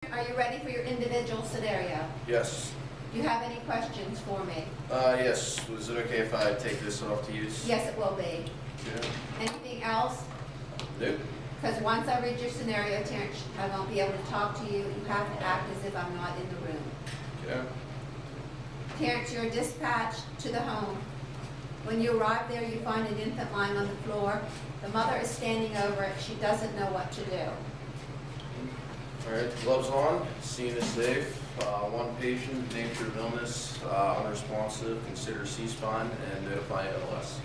Are you ready for your individual scenario? Yes. Do you have any questions for me? Yes. Was it okay if I take this off to use? Yes, it will be. Yeah. Anything else? Nope. Because once I read your scenario, Terrence, I won't be able to talk to you. You have to act as if I'm not in the room. Yeah. Terrence, you're dispatched to the home. When you arrive there, you find an infant lying on the floor. The mother is standing over it. She doesn't know what to do. All right. Gloves on. Scene is safe. One patient, nature of illness, unresponsive. Consider C-spine and notify LS.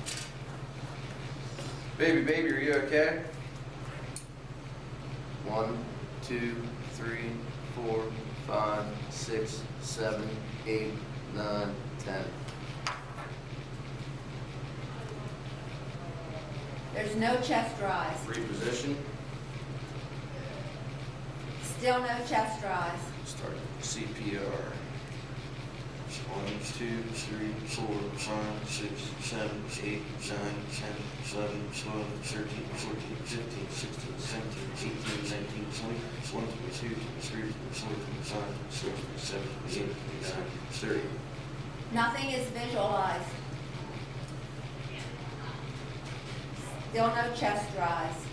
Baby, are you okay? 1, 2, 3, 4, 5, 6, 7, 8, 9, 10. There's no chest rise. Reposition. Still no chest rise. Start CPR. 1, 2, 3, 4, 5, 6, 7, 8, 9, 10, 11, 12, 13, 14, 15, 16, 17, 18, 19, 20, 21, 22, 23, 24, 25, 26, 27, 28, 29, 30. Nothing is visualized. Still no chest rise.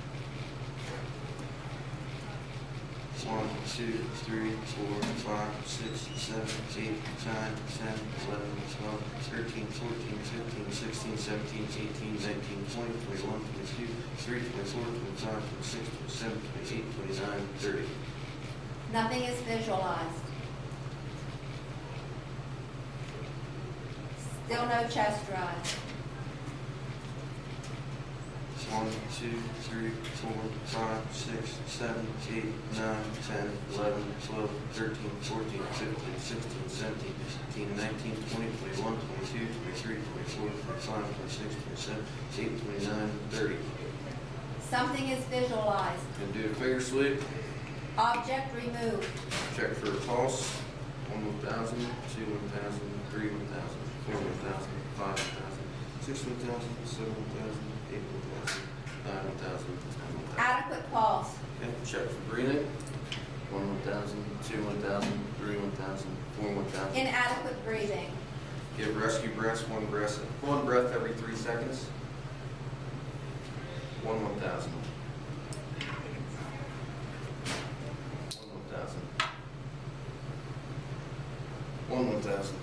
1, 2, 3, 4, 5, 6, 7, 8, 9, 10, 11, 12, 13, 14, 15, 16, 17, 18, 19, 20, 21, 22, 23, 24, 25, 26, 27, 28, 29, 30. Nothing is visualized. Still no chest rise. 1, 2, 3, 4, 5, 6, 7, 8, 9, 10, 11, 12, 13, 14, 15, 16, 17, 18, 19, 20, 21, 22, 23, 24, 25, 26, 27, 28, 29, 30. Something is visualized. And do a figure sweep. Object removed. Check for a pulse. 1, 1,000, 2, 1,000, 3, 1,000, 4, 1,000, 5, 1,000, 6, 1,000, 7, 1,000, 8, 1,000, 9, 1,000, 10, 1,000. Adequate pulse. Okay. Check for breathing. 1, 1,000, 2, 1,000, 3, 1,000, 4, 1,000. Inadequate breathing. Give rescue breaths, one breath every 3 seconds. 1, 1,000. 1, 1,000.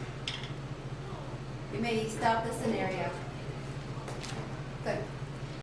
You may stop the scenario.